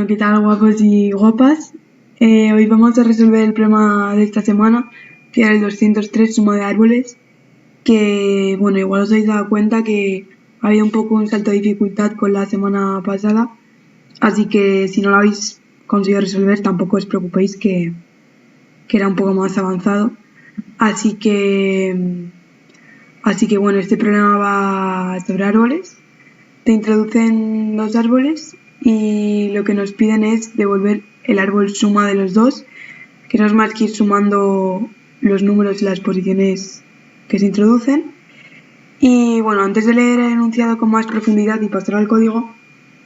¿qué tal, guapos y guapas? Hoy vamos a resolver el problema de esta semana, que era el 203, suma de árboles, que, bueno, igual os habéis dado cuenta que había un poco un salto de dificultad con la semana pasada, así que si no lo habéis conseguido resolver, tampoco os preocupéis que era un poco más avanzado. Así que, bueno, este problema va sobre árboles. Te introducen dos árboles y lo que nos piden es devolver el árbol suma de los dos, que no es más que ir sumando los números y las posiciones que se introducen. Y bueno, antes de leer el enunciado con más profundidad y pasar al código,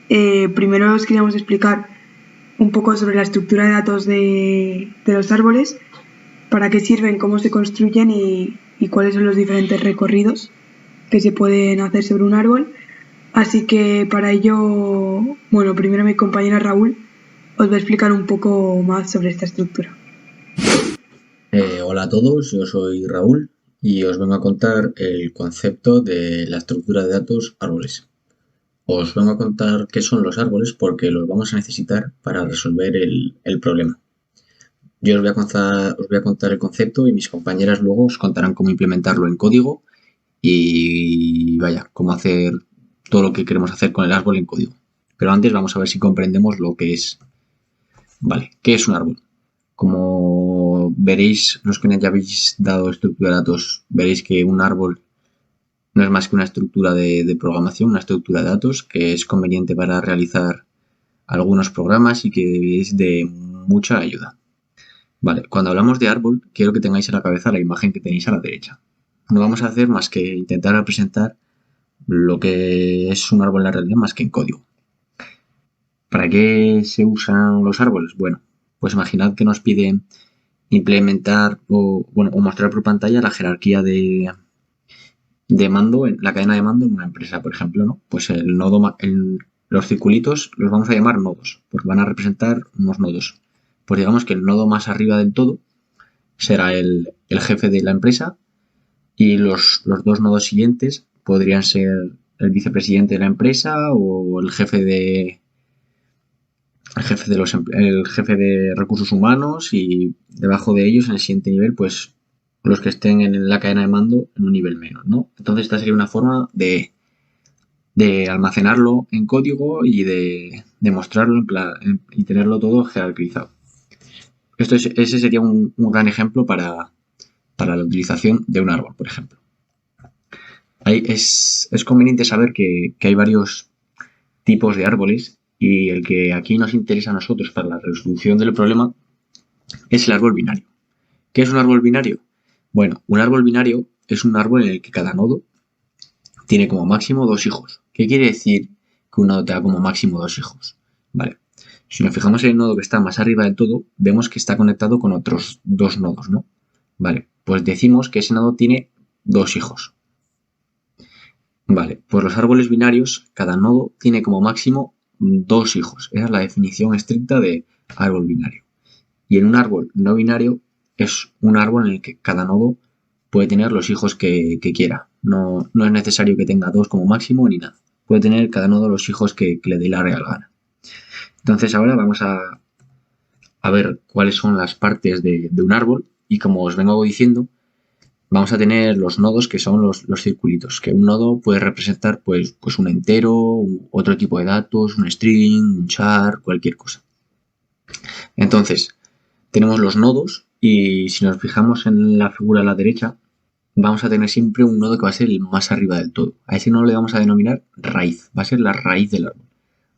primero os queríamos explicar un poco sobre la estructura de datos de los árboles, para qué sirven, cómo se construyen y cuáles son los diferentes recorridos que se pueden hacer sobre un árbol. Así que para ello, bueno, primero mi compañera Raúl os va a explicar un poco más sobre esta estructura. Hola a todos, yo soy Raúl y os vengo a contar el concepto de la estructura de datos árboles. Os vengo a contar qué son los árboles porque los vamos a necesitar para resolver el problema. Yo os voy a contar el concepto y mis compañeras luego os contarán cómo implementarlo en código y vaya, cómo hacer todo lo que queremos hacer con el árbol en código. Pero antes vamos a ver si comprendemos lo que es. Vale, ¿qué es un árbol? Como veréis, los que ya habéis dado estructura de datos, veréis que un árbol no es más que una estructura de programación, una estructura de datos que es conveniente para realizar algunos programas y que es de mucha ayuda. Vale, cuando hablamos de árbol, quiero que tengáis en la cabeza la imagen que tenéis a la derecha. No vamos a hacer más que intentar representar lo que es un árbol en la realidad más que en código. ¿Para qué se usan los árboles? Bueno, pues imaginad que nos piden implementar o mostrar por pantalla la jerarquía de mando, en la cadena de mando en una empresa, por ejemplo, ¿no? Pues el nodo, los circulitos los vamos a llamar nodos, porque van a representar unos nodos. Pues digamos que el nodo más arriba del todo será el jefe de la empresa y los dos nodos siguientes podrían ser el vicepresidente de la empresa o el jefe de recursos humanos y debajo de ellos en el siguiente nivel pues los que estén en la cadena de mando en un nivel menos, ¿no? Entonces esta sería una forma de almacenarlo en código y de mostrarlo y tenerlo todo jerarquizado. Ese sería un gran ejemplo para la utilización de un árbol, por ejemplo. Es conveniente saber que hay varios tipos de árboles y el que aquí nos interesa a nosotros para la resolución del problema es el árbol binario. ¿Qué es un árbol binario? Bueno, un árbol binario es un árbol en el que cada nodo tiene como máximo dos hijos. ¿Qué quiere decir que un nodo tenga como máximo dos hijos? Vale. Si nos fijamos en el nodo que está más arriba del todo, vemos que está conectado con otros dos nodos, ¿no? Vale, pues decimos que ese nodo tiene dos hijos. Vale, pues los árboles binarios, cada nodo tiene como máximo dos hijos. Esa es la definición estricta de árbol binario. Y en un árbol no binario es un árbol en el que cada nodo puede tener los hijos que quiera. No es necesario que tenga dos como máximo ni nada. Puede tener cada nodo los hijos que le dé la real gana. Entonces ahora vamos a ver cuáles son las partes de un árbol y como os vengo diciendo, vamos a tener los nodos que son los circulitos, que un nodo puede representar pues un entero, otro tipo de datos, un string, un char, cualquier cosa. Entonces, tenemos los nodos y si nos fijamos en la figura a la derecha, vamos a tener siempre un nodo que va a ser el más arriba del todo. A ese nodo le vamos a denominar raíz, va a ser la raíz del árbol,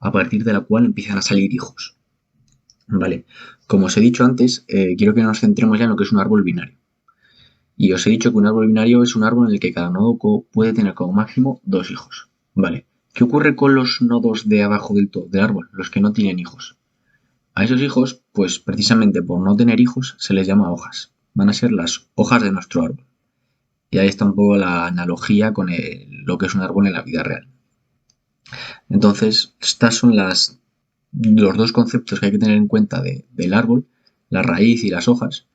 a partir de la cual empiezan a salir hijos. Vale, como os he dicho antes, quiero que nos centremos ya en lo que es un árbol binario. Y os he dicho que un árbol binario es un árbol en el que cada nodo puede tener como máximo dos hijos. Vale, ¿qué ocurre con los nodos de abajo del todo del árbol, los que no tienen hijos? A esos hijos, pues precisamente por no tener hijos, se les llama hojas. Van a ser las hojas de nuestro árbol. Y ahí está un poco la analogía con lo que es un árbol en la vida real. Entonces, estas son los dos conceptos que hay que tener en cuenta del árbol, la raíz y las hojas.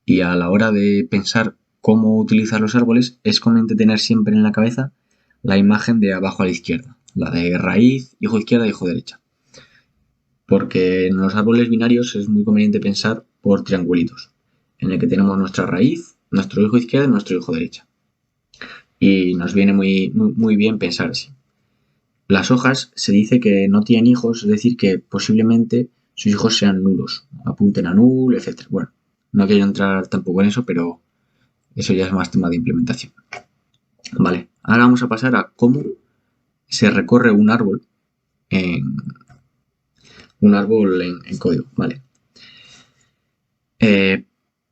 Y a la hora de pensar cómo utilizar los árboles, es conveniente tener siempre en la cabeza la imagen de abajo a la izquierda, la de raíz, hijo izquierda, hijo derecha. porque en los árboles binarios es muy conveniente pensar por triangulitos, en el que tenemos nuestra raíz, nuestro hijo izquierda y nuestro hijo derecha. Y nos viene muy bien pensar así. Las hojas se dice que no tienen hijos, es decir, que posiblemente sus hijos sean nulos, apunten a null, etc. Bueno, no quiero entrar tampoco en eso, pero eso ya es más tema de implementación. Vale, ahora vamos a pasar a cómo se recorre un árbol en código. Vale.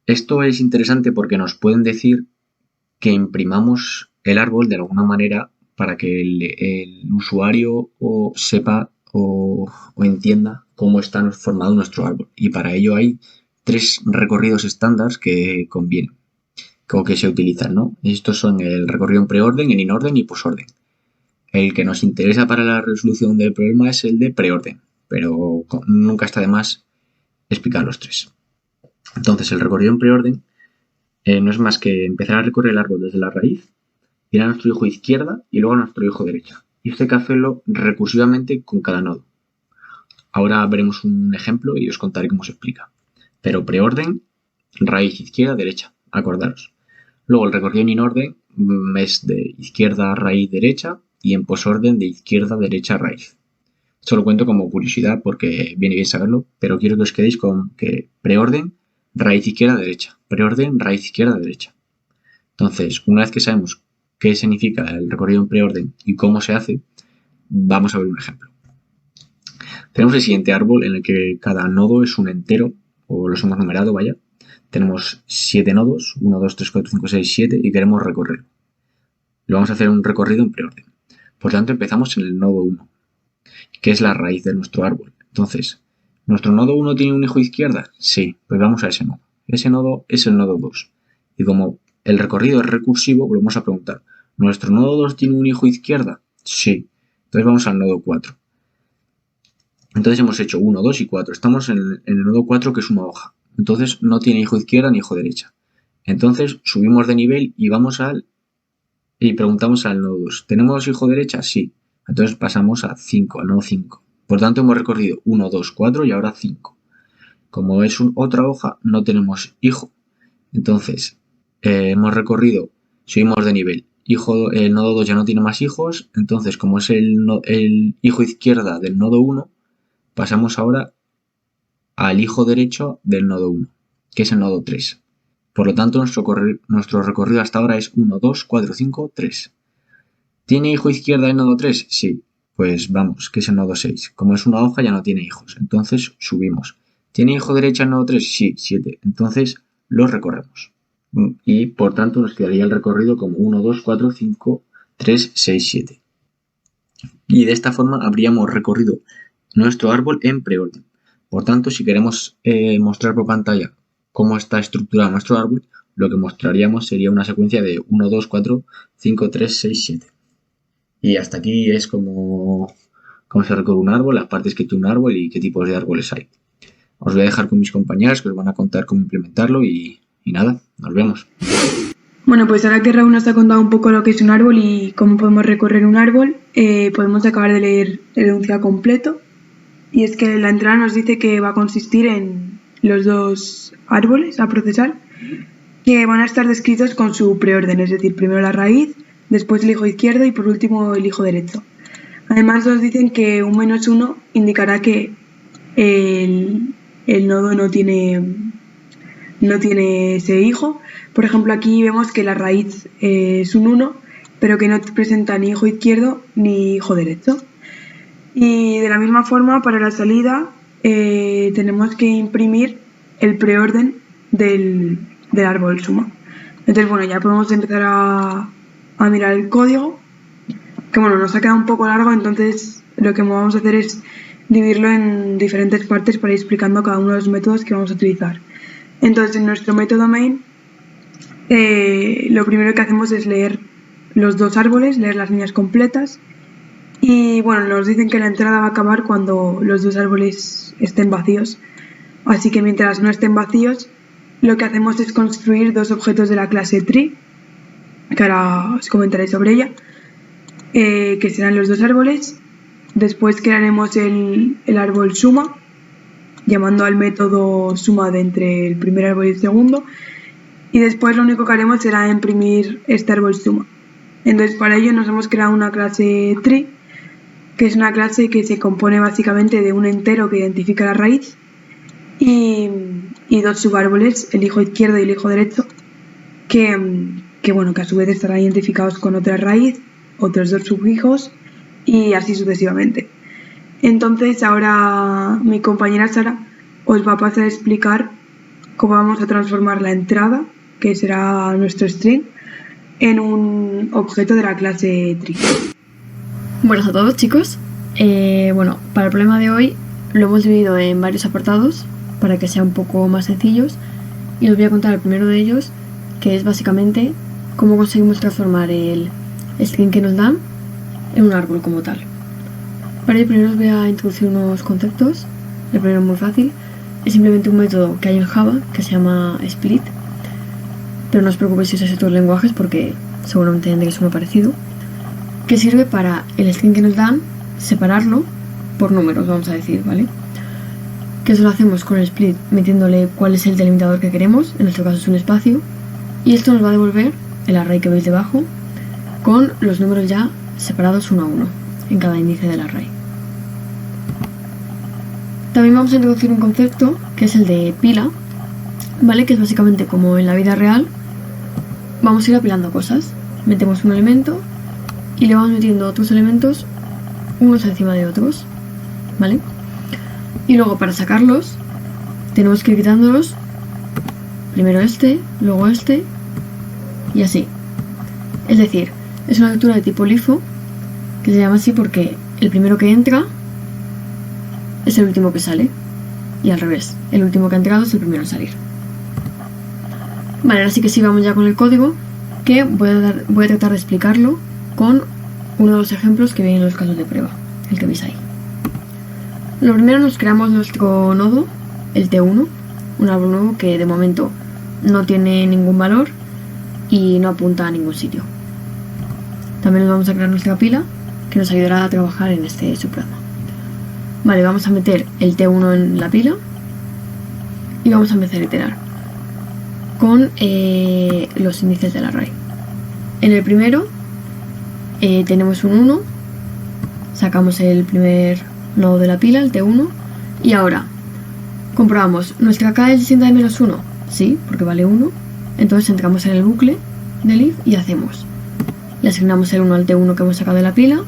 Esto es interesante porque nos pueden decir que imprimamos el árbol de alguna manera para que el usuario sepa o entienda cómo está formado nuestro árbol. Y para ello hay 3 recorridos estándar que convienen, o que se utilizan, ¿no? Estos son el recorrido en preorden, en inorden y posorden. El que nos interesa para la resolución del problema es el de preorden, pero nunca está de más explicar los 3. Entonces, el recorrido en preorden no es más que empezar a recorrer el árbol desde la raíz, ir a nuestro hijo izquierda y luego a nuestro hijo derecha. Y esto hay que hacerlo recursivamente con cada nodo. Ahora veremos un ejemplo y os contaré cómo se explica. Pero preorden, raíz izquierda, derecha, acordaros. Luego el recorrido en inorden es de izquierda, raíz, derecha, y en posorden de izquierda, derecha, raíz. Esto lo cuento como curiosidad porque viene bien saberlo, pero quiero que os quedéis con que preorden, raíz izquierda, derecha, preorden, raíz izquierda, derecha. Entonces, una vez que sabemos qué significa el recorrido en preorden y cómo se hace, vamos a ver un ejemplo. Tenemos el siguiente árbol en el que cada nodo es un entero, o los hemos numerado, vaya. Tenemos 7 nodos, 1, 2, 3, 4, 5, 6, 7, y queremos recorrer. Lo vamos a hacer un recorrido en preorden. Por tanto, empezamos en el nodo 1, que es la raíz de nuestro árbol. Entonces, ¿nuestro nodo 1 tiene un hijo izquierda? Sí, pues vamos a ese nodo. Ese nodo es el nodo 2. Y como el recorrido es recursivo, volvemos a preguntar, ¿nuestro nodo 2 tiene un hijo izquierda? Sí. Entonces vamos al nodo 4. Entonces hemos hecho 1, 2 y 4. Estamos en el nodo 4, que es una hoja. Entonces no tiene hijo izquierda ni hijo derecha. Entonces subimos de nivel y preguntamos al nodo 2. ¿Tenemos hijo derecha? Sí. Entonces pasamos a 5, al nodo 5. Por tanto hemos recorrido 1, 2, 4 y ahora 5. Como es otra hoja, no tenemos hijo. Entonces hemos recorrido, subimos de nivel. El nodo 2 ya no tiene más hijos. Entonces, como es el hijo izquierda del nodo 1, pasamos ahora al hijo derecho del nodo 1, que es el nodo 3. Por lo tanto, nuestro recorrido hasta ahora es 1, 2, 4, 5, 3. ¿Tiene hijo izquierda el nodo 3? Sí. Pues vamos, que es el nodo 6. Como es una hoja, ya no tiene hijos. Entonces subimos. ¿Tiene hijo derecha el nodo 3? Sí, 7. Entonces lo recorremos. Y por tanto nos quedaría el recorrido como 1, 2, 4, 5, 3, 6, 7. Y de esta forma habríamos recorrido nuestro árbol en preorden. Por tanto, si queremos mostrar por pantalla cómo está estructurado nuestro árbol, lo que mostraríamos sería una secuencia de 1, 2, 4, 5, 3, 6, 7. Y hasta aquí es cómo se recorre un árbol, las partes que tiene un árbol y qué tipos de árboles hay. Os voy a dejar con mis compañeras que os van a contar cómo implementarlo y nada, nos vemos. Bueno, pues ahora que Raúl nos ha contado un poco lo que es un árbol y cómo podemos recorrer un árbol, podemos acabar de leer el enunciado completo. Y es que la entrada nos dice que va a consistir en los 2 árboles a procesar, que van a estar descritos con su preorden, es decir, primero la raíz, después el hijo izquierdo y por último el hijo derecho. Además nos dicen que un -1 indicará que el nodo no tiene ese hijo. Por ejemplo, aquí vemos que la raíz es un 1, pero que no presenta ni hijo izquierdo ni hijo derecho. Y de la misma forma, para la salida tenemos que imprimir el preorden del árbol suma. Entonces, bueno, ya podemos empezar a mirar el código, que bueno, nos ha quedado un poco largo, entonces lo que vamos a hacer es dividirlo en diferentes partes para ir explicando cada uno de los métodos que vamos a utilizar. Entonces, en nuestro método main, lo primero que hacemos es leer los 2 árboles, leer las líneas completas. Y bueno, nos dicen que la entrada va a acabar cuando los 2 árboles estén vacíos. Así que mientras no estén vacíos, lo que hacemos es construir 2 objetos de la clase tree, que ahora os comentaré sobre ella, que serán los 2 árboles. Después crearemos el árbol suma, llamando al método suma de entre el primer árbol y el segundo, y después lo único que haremos será imprimir este árbol suma. Entonces para ello nos hemos creado una clase tree, que es una clase que se compone básicamente de un entero que identifica la raíz y dos subárboles, el hijo izquierdo y el hijo derecho, que a su vez estarán identificados con otra raíz, otros dos subhijos y así sucesivamente. Entonces ahora mi compañera Sara os va a pasar a explicar cómo vamos a transformar la entrada, que será nuestro string, en un objeto de la clase tree. Buenas a todos, chicos. Para el problema de hoy lo hemos dividido en varios apartados para que sea un poco más sencillos y os voy a contar el primero de ellos, que es básicamente cómo conseguimos transformar el string que nos dan en un árbol como tal. Para ello primero os voy a introducir unos conceptos. El primero es muy fácil, es simplemente un método que hay en Java que se llama split, pero no os preocupéis si usáis otros lenguajes porque seguramente tendréis uno parecido, que sirve para el string que nos dan separarlo por números, vamos a decir, ¿vale? Que eso lo hacemos con el split metiéndole cuál es el delimitador que queremos, en nuestro caso es un espacio, y esto nos va a devolver el array que veis debajo con los números ya separados uno a uno en cada índice del array. También vamos a introducir un concepto que es el de pila, ¿vale? Que es básicamente como en la vida real vamos a ir apilando cosas, metemos un elemento y le vamos metiendo otros elementos unos encima de otros, ¿vale? Y luego para sacarlos tenemos que ir quitándolos, primero este, luego este y así. Es decir, es una estructura de tipo LIFO que se llama así porque el primero que entra es el último que sale y al revés, el último que ha entrado es el primero en salir. Vale, ahora sí que sí, vamos ya con el código, que voy a tratar de explicarlo con uno de los ejemplos que vienen en los casos de prueba, el que veis ahí. Lo primero, nos creamos nuestro nodo, el T1, un árbol nuevo que de momento no tiene ningún valor y no apunta a ningún sitio. También nos vamos a crear nuestra pila que nos ayudará a trabajar en este subprograma. Vale, vamos a meter el T1 en la pila y vamos a empezar a iterar con los índices del array. En el primero tenemos un 1, sacamos el primer nodo de la pila, el T1, y ahora comprobamos, ¿nuestra K es distinta de -1? Sí, porque vale 1, entonces entramos en el bucle del if y hacemos, le asignamos el 1 al T1 que hemos sacado de la pila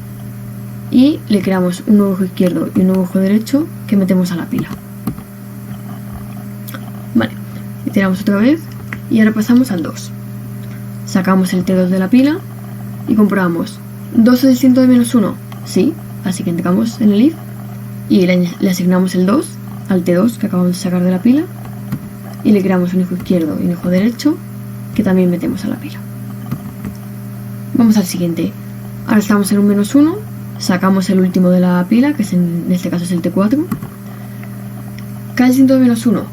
y le creamos un nuevo hijo izquierdo y un nuevo hijo derecho que metemos a la pila. Vale, iteramos otra vez y ahora pasamos al 2. Sacamos el T2 de la pila y comprobamos, ¿2 es distinto de -1? Sí, así que entramos en el if y le asignamos el 2 al T2 que acabamos de sacar de la pila y le creamos un hijo izquierdo y un hijo derecho que también metemos a la pila. Vamos al siguiente. Ahora estamos en un -1, sacamos el último de la pila, que en este caso es el T4. ¿K es distinto de -1?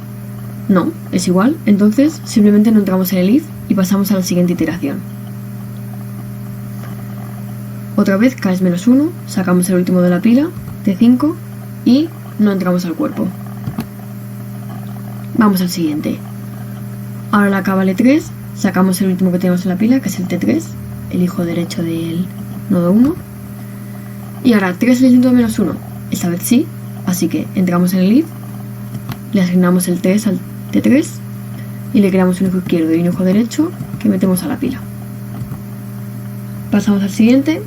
No, es igual, entonces simplemente no entramos en el if y pasamos a la siguiente iteración. Otra vez K es -1, sacamos el último de la pila, T5, y no entramos al cuerpo. Vamos al siguiente. Ahora la K vale 3, sacamos el último que tenemos en la pila, que es el T3, el hijo derecho del nodo 1. Y ahora 3 es distinto de -1, esta vez sí, así que entramos en el if, le asignamos el 3 al T3 y le creamos un hijo izquierdo y un hijo derecho que metemos a la pila. Pasamos al siguiente,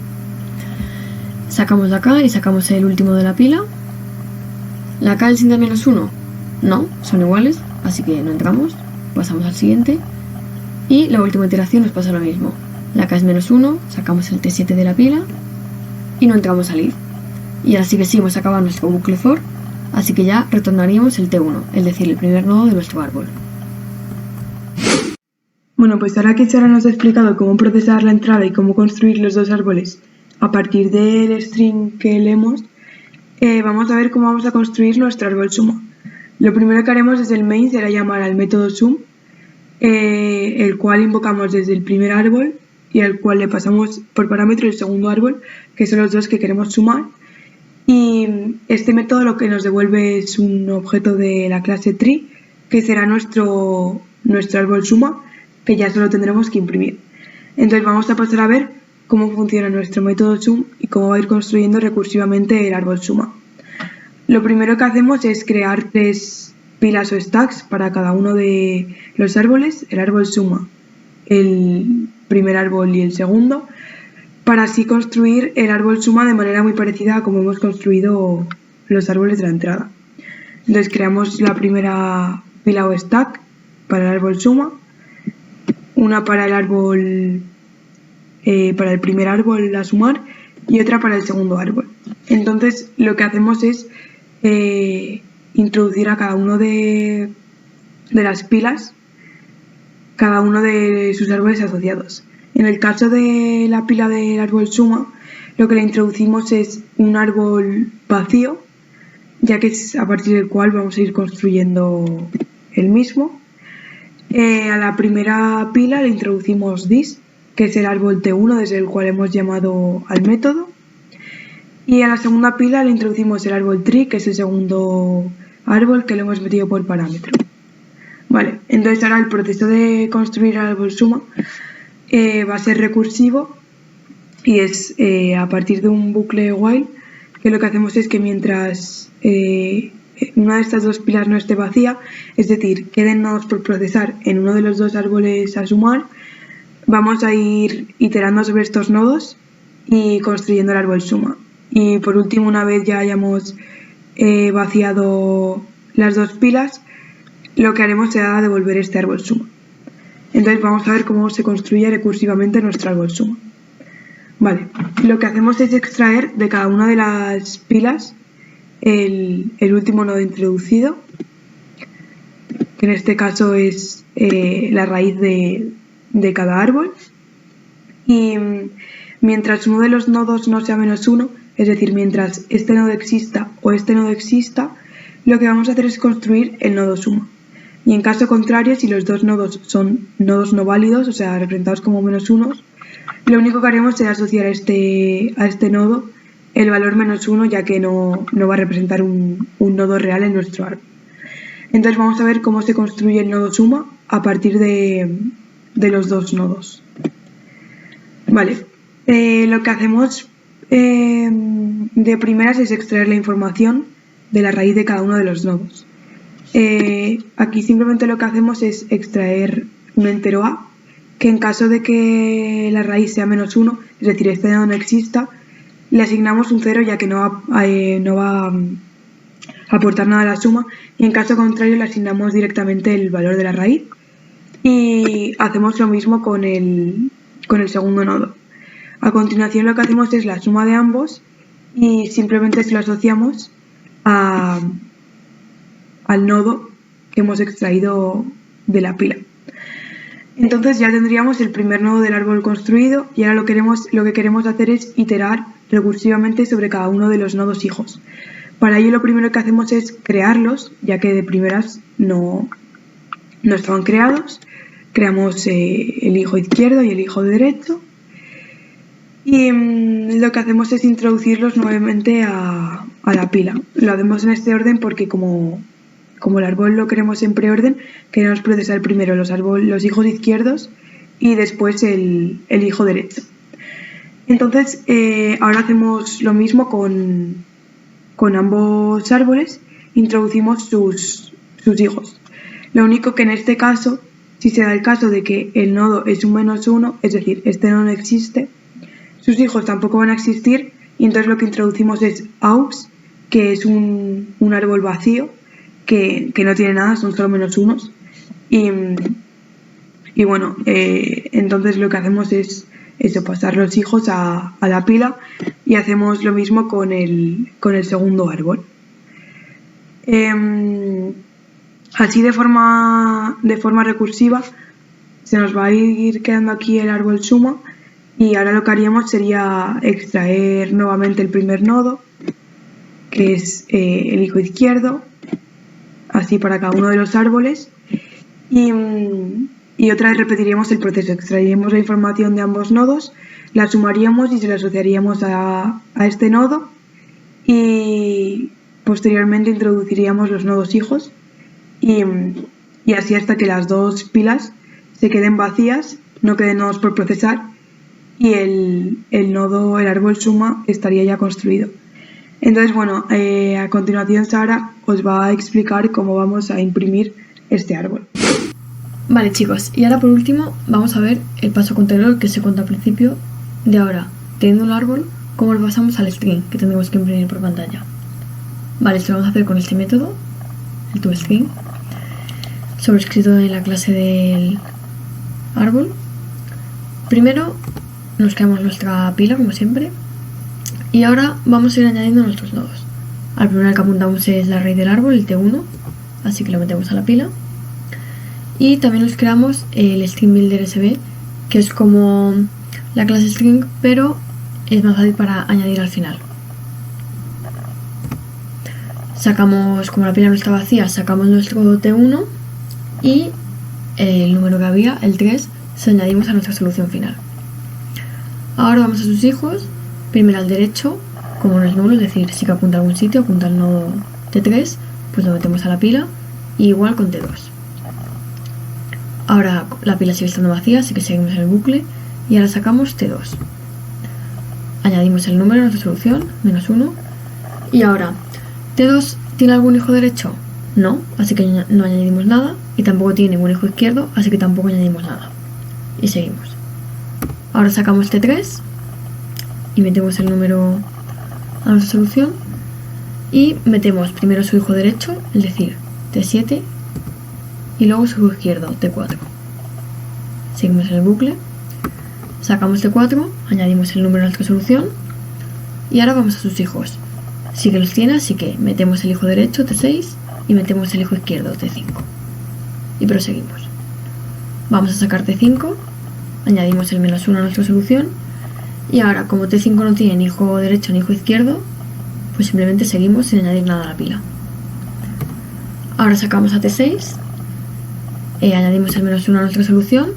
sacamos la K y sacamos el último de la pila. ¿La K es distinta de -1? No, son iguales, así que no entramos. Pasamos al siguiente y la última iteración nos pasa lo mismo. La K es -1, sacamos el T7 de la pila y no entramos al if. Y ahora sí que sí, hemos acabado nuestro bucle for, así que ya retornaríamos el T1, es decir, el primer nodo de nuestro árbol. Bueno, pues ahora que Sara nos ha explicado cómo procesar la entrada y cómo construir los dos árboles a partir del string que leemos, vamos a ver cómo vamos a construir nuestro árbol suma. Lo primero que haremos desde el main será llamar al método sum, el cual invocamos desde el primer árbol y al cual le pasamos por parámetro el segundo árbol, que son los dos que queremos sumar. Y este método lo que nos devuelve es un objeto de la clase tree, que será nuestro árbol suma, que ya solo tendremos que imprimir. Entonces vamos a pasar a ver cómo funciona nuestro método sum y cómo va a ir construyendo recursivamente el árbol suma. Lo primero que hacemos es crear 3 pilas o stacks para cada uno de los árboles, el árbol suma, el primer árbol y el segundo, para así construir el árbol suma de manera muy parecida a como hemos construido los árboles de la entrada. Entonces creamos la primera pila o stack para el árbol suma, una para el árbol para el primer árbol a sumar y otra para el segundo árbol. Entonces lo que hacemos es introducir a cada uno de las pilas cada uno de sus árboles asociados. En el caso de la pila del árbol suma, lo que le introducimos es un árbol vacío, ya que es a partir del cual vamos a ir construyendo el mismo. A la primera pila le introducimos this, que es el árbol T1 desde el cual hemos llamado al método. Y a la segunda pila le introducimos el árbol tree, que es el segundo árbol que le hemos metido por parámetro. Vale, entonces ahora el proceso de construir el árbol suma va a ser recursivo y es a partir de un bucle while, que lo que hacemos es que mientras una de estas 2 pilas no esté vacía, es decir, queden nodos por procesar en uno de los 2 árboles a sumar, vamos a ir iterando sobre estos nodos y construyendo el árbol suma. Y por último, una vez ya hayamos vaciado las 2 pilas, lo que haremos será devolver este árbol suma. Entonces vamos a ver cómo se construye recursivamente nuestro árbol suma. Vale, lo que hacemos es extraer de cada una de las pilas el último nodo introducido, que en este caso es la raíz de cada árbol. Y mientras uno de los nodos no sea -1, es decir, mientras este nodo exista o este nodo exista, lo que vamos a hacer es construir el nodo suma. Y en caso contrario, si los 2 nodos son nodos no válidos, o sea, representados como -1, lo único que haremos será asociar a este nodo el valor -1, ya que no va a representar un nodo real en nuestro árbol. Entonces vamos a ver cómo se construye el nodo suma a partir de los 2 nodos. Vale, lo que hacemos de primeras es extraer la información de la raíz de cada uno de los nodos. Aquí simplemente lo que hacemos es extraer un entero a, que en caso de que la raíz sea -1, es decir, este nodo no exista, le asignamos un 0 ya que no va a aportar nada a la suma, y en caso contrario le asignamos directamente el valor de la raíz. Y hacemos lo mismo con el segundo nodo. A continuación lo que hacemos es la suma de ambos y simplemente se lo asociamos al nodo que hemos extraído de la pila. Entonces ya tendríamos el primer nodo del árbol construido y ahora lo que queremos hacer es iterar recursivamente sobre cada uno de los nodos hijos. Para ello lo primero que hacemos es crearlos, ya que de primeras no estaban creados. Creamos el hijo izquierdo y el hijo derecho y lo que hacemos es introducirlos nuevamente a la pila. Lo hacemos en este orden porque como el árbol lo queremos en preorden, queremos procesar primero los hijos izquierdos y después el hijo derecho. Entonces ahora hacemos lo mismo con ambos árboles, introducimos sus hijos. Lo único que en este caso, si se da el caso de que el nodo es un -1, es decir, este nodo no existe, sus hijos tampoco van a existir y entonces lo que introducimos es aux, que es un árbol vacío que no tiene nada, son solo -1 y bueno, entonces lo que hacemos es eso, pasar los hijos a la pila y hacemos lo mismo con el segundo árbol. Así de forma recursiva se nos va a ir quedando aquí el árbol suma y ahora lo que haríamos sería extraer nuevamente el primer nodo, que es el hijo izquierdo, así para cada uno de los árboles y otra vez repetiríamos el proceso, extraeríamos la información de ambos nodos, la sumaríamos y se la asociaríamos a este nodo y posteriormente introduciríamos los nodos hijos y así hasta que las dos pilas se queden vacías, no queden nodos por procesar y el árbol suma estaría ya construido. Entonces, bueno, a continuación Sara os va a explicar cómo vamos a imprimir este árbol. Vale, chicos, y ahora por último vamos a ver el paso control que se cuenta al principio de ahora, teniendo un árbol, cómo lo pasamos al string que tendremos que imprimir por pantalla. Vale, esto lo vamos a hacer con este método, el toString, sobrescrito en la clase del árbol. Primero nos creamos nuestra pila, como siempre, y ahora vamos a ir añadiendo nuestros nodos. Al primero que apuntamos es la raíz del árbol, el T1, así que lo metemos a la pila. Y también nos creamos el string builder SB, que es como la clase string, pero es más fácil para añadir al final. Sacamos, como la pila no está vacía, sacamos nuestro T1 y el número que había, el 3, se añadimos a nuestra solución final. Ahora vamos a sus hijos, primero al derecho, como no es nulo, es decir, si que apunta a algún sitio, apunta al nodo T3, pues lo metemos a la pila, y igual con T2. Ahora la pila sigue estando vacía, así que seguimos en el bucle, y ahora sacamos T2. Añadimos el número a nuestra solución, -1, y ahora, ¿T2 tiene algún hijo derecho? No, así que no añadimos nada, y tampoco tiene ningún hijo izquierdo, así que tampoco añadimos nada. Y seguimos. Ahora sacamos T3 y metemos el número a nuestra solución y metemos primero su hijo derecho, es decir, T7, y luego su hijo izquierdo, T4. Seguimos en el bucle, sacamos T4, añadimos el número a nuestra solución y ahora vamos a sus hijos. Sí que los tiene, así que metemos el hijo derecho, T6, y metemos el hijo izquierdo, T5. Y proseguimos. Vamos a sacar T5, añadimos el -1 a nuestra solución y ahora, como T5 no tiene ni hijo derecho ni hijo izquierdo, pues simplemente seguimos sin añadir nada a la pila. Ahora sacamos a T6, añadimos el -1 a nuestra solución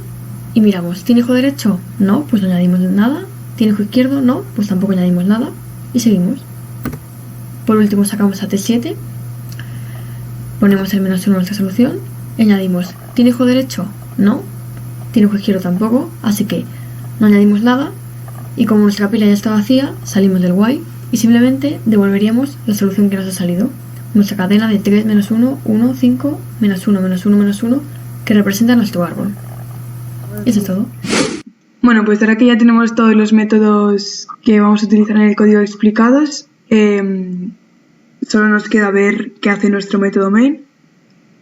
y miramos, ¿tiene hijo derecho? No, pues no añadimos nada. ¿Tiene hijo izquierdo? No, pues tampoco añadimos nada y seguimos. Por último sacamos a T7, ponemos el -1 a nuestra solución y añadimos, ¿tiene hijo derecho? No. ¿Tiene hijo izquierdo? Tampoco, así que no añadimos nada y como nuestra pila ya está vacía, salimos del while y simplemente devolveríamos la solución que nos ha salido, nuestra cadena de 3, -1, 1, 5, -1, -1, -1, que representa nuestro árbol. Eso es todo. Bueno, pues ahora que ya tenemos todos los métodos que vamos a utilizar en el código explicados, solo nos queda ver qué hace nuestro método main,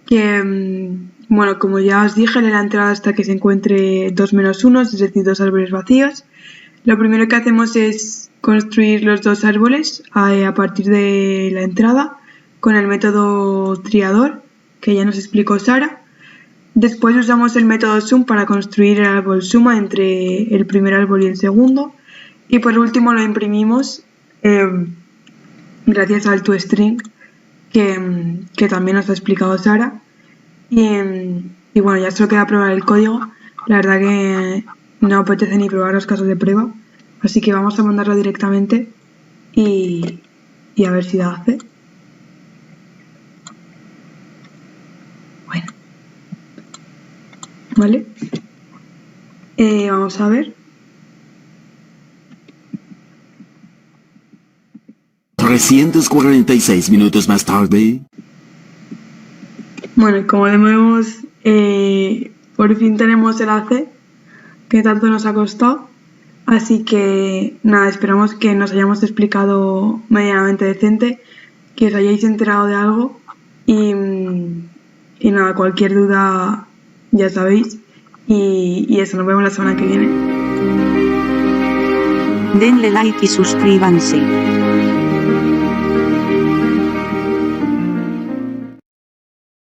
que, bueno, como ya os dije, le da entrada hasta que se encuentre 2 -1, es decir, 2 árboles vacíos. Lo primero que hacemos es construir los 2 árboles a partir de la entrada con el método triador, que ya nos explicó Sara. Después usamos el método sum para construir el árbol suma entre el primer árbol y el segundo. Y por último lo imprimimos gracias al toString que también nos ha explicado Sara. Y bueno, ya solo queda probar el código. La verdad que no apetece ni probar los casos de prueba. Así que vamos a mandarlo directamente y a ver si la hace. Bueno. Vale. Vamos a ver. 346 minutos más tarde. Bueno, como vemos, por fin tenemos el AC que tanto nos ha costado. Así que nada, esperamos que nos hayamos explicado medianamente decente, que os hayáis enterado de algo y nada, cualquier duda ya sabéis y eso, nos vemos la semana que viene. Denle like y suscríbanse.